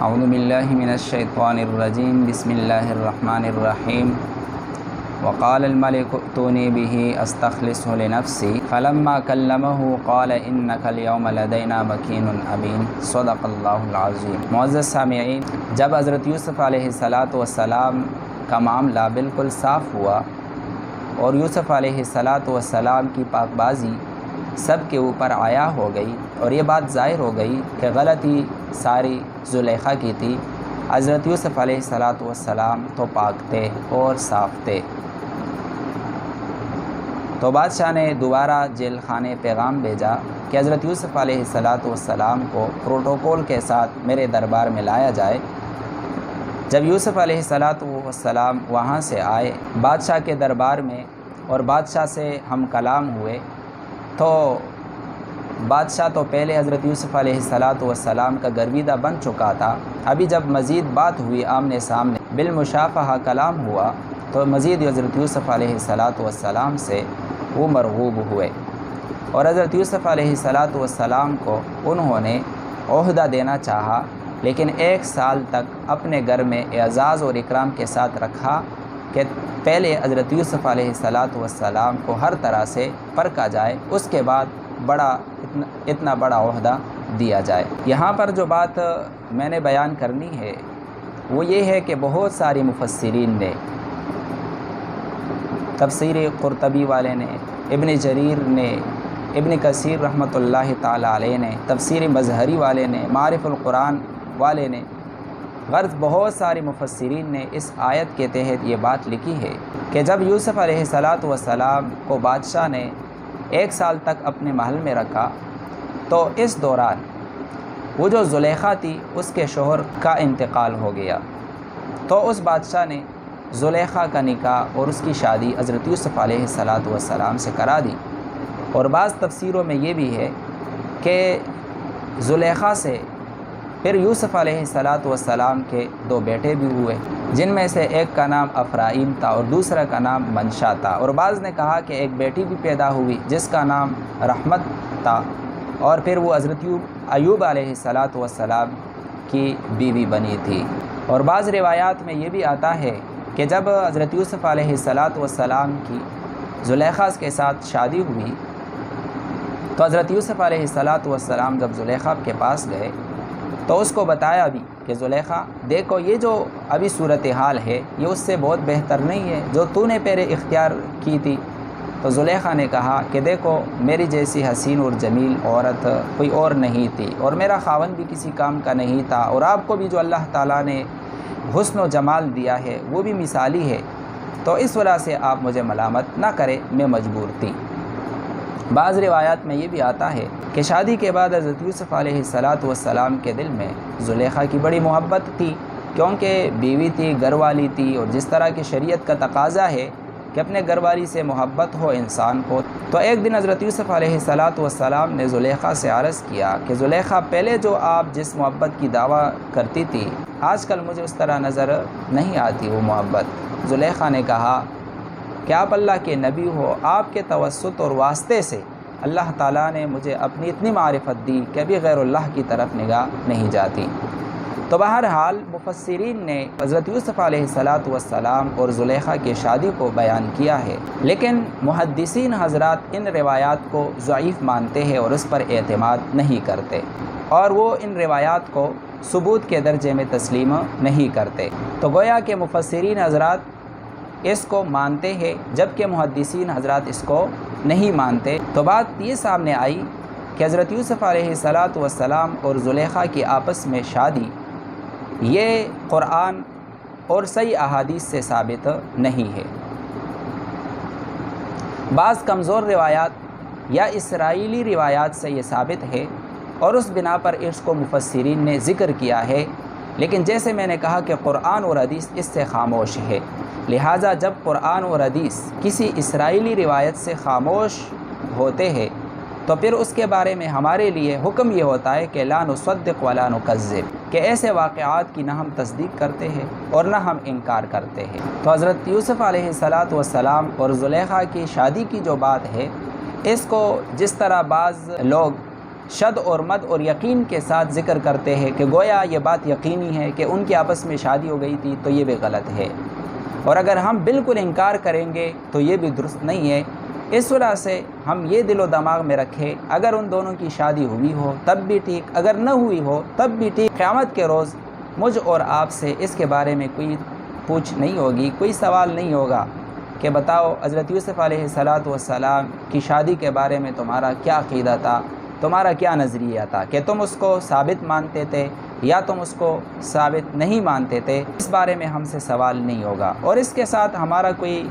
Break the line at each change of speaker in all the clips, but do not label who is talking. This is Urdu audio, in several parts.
اعوذ باللہ من الشیطان الرجیم بسم اللہ الرحمن الرحیم وقال الملك ائتوني به استخلصه لنفسي فلما كلمه قال انك اليوم لدينا مكين امین صدق اللہ العظیم۔ معزز سامعین، جب حضرت یوسف علیہ السلام کا معاملہ بالکل صاف ہوا اور یوسف علیہ السلام کی پاک بازی سب کے اوپر عیا ہو گئی اور یہ بات ظاہر ہو گئی کہ غلطی ساری زلیخا کی تھی، حضرت یوسف علیہ السلام تو پاک تھے اور صاف تھے، تو بادشاہ نے دوبارہ جیل خانے پیغام بھیجا کہ حضرت یوسف علیہ السلام کو پروٹوکول کے ساتھ میرے دربار میں لایا جائے۔ جب یوسف علیہ السلام وہاں سے آئے بادشاہ کے دربار میں اور بادشاہ سے ہم کلام ہوئے، تو بادشاہ تو پہلے حضرت یوسف علیہ السلام کا گرویدہ بن چکا تھا، ابھی جب مزید بات ہوئی آمنے سامنے بالمشافہہ کلام ہوا تو مزید حضرت یوسف علیہ السلام سے وہ مرغوب ہوئے اور حضرت یوسف علیہ السلام کو انہوں نے عہدہ دینا چاہا، لیکن 1 سال تک اپنے گھر میں اعزاز اور اکرام کے ساتھ رکھا کہ پہلے حضرت یوسف علیہ السلام کو ہر طرح سے پرکھا جائے، اس کے بعد اتنا بڑا عہدہ دیا جائے۔ یہاں پر جو بات میں نے بیان کرنی ہے وہ یہ ہے کہ بہت ساری مفسرین نے، تفسیر قرطبی والے نے، ابن جریر نے، ابن کثیر رحمۃ اللہ تعالی علیہ نے، تفسیر مظہری والے نے، معارف القرآن والے نے، غرض بہت سارے مفسرین نے اس آیت کے تحت یہ بات لکھی ہے کہ جب یوسف علیہ السلام کو بادشاہ نے 1 سال تک اپنے محل میں رکھا تو اس دوران وہ جو زلیخا تھی اس کے شوہر کا انتقال ہو گیا، تو اس بادشاہ نے زلیخا کا نکاح اور اس کی شادی حضرت یوسف علیہ السلام سے کرا دی۔ اور بعض تفسیروں میں یہ بھی ہے کہ زلیخا سے پھر یوسف علیہ السلام کے 2 بیٹے بھی ہوئے، جن میں سے ایک کا نام افرائیم تھا اور دوسرا کا نام منشا تھا، اور بعض نے کہا کہ ایک بیٹی بھی پیدا ہوئی جس کا نام رحمت تھا، اور پھر وہ حضرت ایوب علیہ السلام کی بیوی بنی تھی۔ اور بعض روایات میں یہ بھی آتا ہے کہ جب حضرت یوسف علیہ السلام کی زلیخا کے ساتھ شادی ہوئی تو حضرت یوسف علیہ السلام جب زلیخا کے پاس گئے تو اس کو بتایا بھی کہ زلیخا دیکھو، یہ جو ابھی صورتحال ہے یہ اس سے بہت بہتر نہیں ہے جو تو نے پہلے اختیار کی تھی۔ تو زلیخا نے کہا کہ دیکھو، میری جیسی حسین اور جمیل عورت کوئی اور نہیں تھی اور میرا خاوند بھی کسی کام کا نہیں تھا، اور آپ کو بھی جو اللہ تعالیٰ نے حسن و جمال دیا ہے وہ بھی مثالی ہے، تو اس وجہ سے آپ مجھے ملامت نہ کریں، میں مجبور تھی۔ بعض روایات میں یہ بھی آتا ہے کہ شادی کے بعد حضرت یوسف علیہ السلام کے دل میں زلیخا کی بڑی محبت تھی، کیونکہ بیوی تھی، گھر والی تھی، اور جس طرح کی شریعت کا تقاضا ہے کہ اپنے گھر والی سے محبت ہو انسان کو، تو ایک دن حضرت یوسف علیہ السلام نے زلیخا سے عرض کیا کہ زلیخا، پہلے جو آپ جس محبت کی دعویٰ کرتی تھی آج کل مجھے اس طرح نظر نہیں آتی وہ محبت۔ زلیخا نے کہا کہ آپ اللہ کے نبی ہو، آپ کے توسط اور واسطے سے اللہ تعالیٰ نے مجھے اپنی اتنی معرفت دی کہ ابھی غیر اللہ کی طرف نگاہ نہیں جاتی۔ تو بہرحال مفسرین نے حضرت یوسف علیہ السلام اور زلیخا کی شادی کو بیان کیا ہے، لیکن محدثین حضرات ان روایات کو ضعیف مانتے ہیں اور اس پر اعتماد نہیں کرتے، اور وہ ان روایات کو ثبوت کے درجے میں تسلیم نہیں کرتے۔ تو گویا کہ مفسرین حضرات اس کو مانتے ہیں جبکہ محدثین حضرات اس کو نہیں مانتے۔ تو بات یہ سامنے آئی کہ حضرت یوسف علیہ السلام اور زلیخا کی آپس میں شادی یہ قرآن اور صحیح احادیث سے ثابت نہیں ہے۔ بعض کمزور روایات یا اسرائیلی روایات سے یہ ثابت ہے اور اس بنا پر اس کو مفسرین نے ذکر کیا ہے، لیکن جیسے میں نے کہا کہ قرآن اور حدیث اس سے خاموش ہے، لہٰذا جب قرآن اور حدیث کسی اسرائیلی روایت سے خاموش ہوتے ہیں تو پھر اس کے بارے میں ہمارے لیے حکم یہ ہوتا ہے کہ لا نصدق ولا نکذب، کہ ایسے واقعات کی نہ ہم تصدیق کرتے ہیں اور نہ ہم انکار کرتے ہیں۔ تو حضرت یوسف علیہ السلام اور زلیخا کی شادی کی جو بات ہے، اس کو جس طرح بعض لوگ شد اور مد اور یقین کے ساتھ ذکر کرتے ہیں کہ گویا یہ بات یقینی ہے کہ ان کے آپس میں شادی ہو گئی تھی، تو یہ بھی غلط ہے، اور اگر ہم بالکل انکار کریں گے تو یہ بھی درست نہیں ہے۔ اس وجہ سے ہم یہ دل و دماغ میں رکھیں، اگر ان دونوں کی شادی ہوئی ہو تب بھی ٹھیک، اگر نہ ہوئی ہو تب بھی ٹھیک، قیامت کے روز مجھ اور آپ سے اس کے بارے میں کوئی پوچھ نہیں ہوگی، کوئی سوال نہیں ہوگا کہ بتاؤ حضرت یوسف علیہ السلام کی شادی کے بارے میں تمہارا کیا عقیدہ تھا، تمہارا کیا نظریہ تھا، کہ تم اس کو ثابت مانتے تھے یا تم اس کو ثابت نہیں مانتے تھے، اس بارے میں ہم سے سوال نہیں ہوگا، اور اس کے ساتھ ہمارا کوئی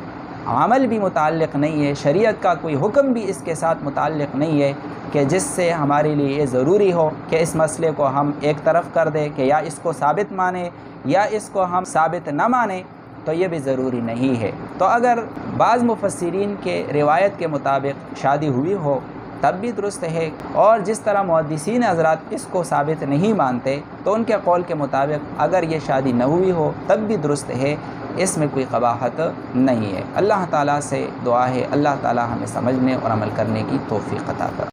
عمل بھی متعلق نہیں ہے، شریعت کا کوئی حکم بھی اس کے ساتھ متعلق نہیں ہے کہ جس سے ہمارے لیے یہ ضروری ہو کہ اس مسئلے کو ہم ایک طرف کر دیں کہ یا اس کو ثابت مانیں یا اس کو ہم ثابت نہ مانیں، تو یہ بھی ضروری نہیں ہے۔ تو اگر بعض مفسرین کے روایت کے مطابق شادی ہوئی ہو تب بھی درست ہے، اور جس طرح محدثین حضرات اس کو ثابت نہیں مانتے تو ان کے قول کے مطابق اگر یہ شادی نہ ہوئی ہو تب بھی درست ہے، اس میں کوئی قباحت نہیں ہے۔ اللہ تعالیٰ سے دعا ہے اللہ تعالیٰ ہمیں سمجھنے اور عمل کرنے کی توفیق عطا کرے۔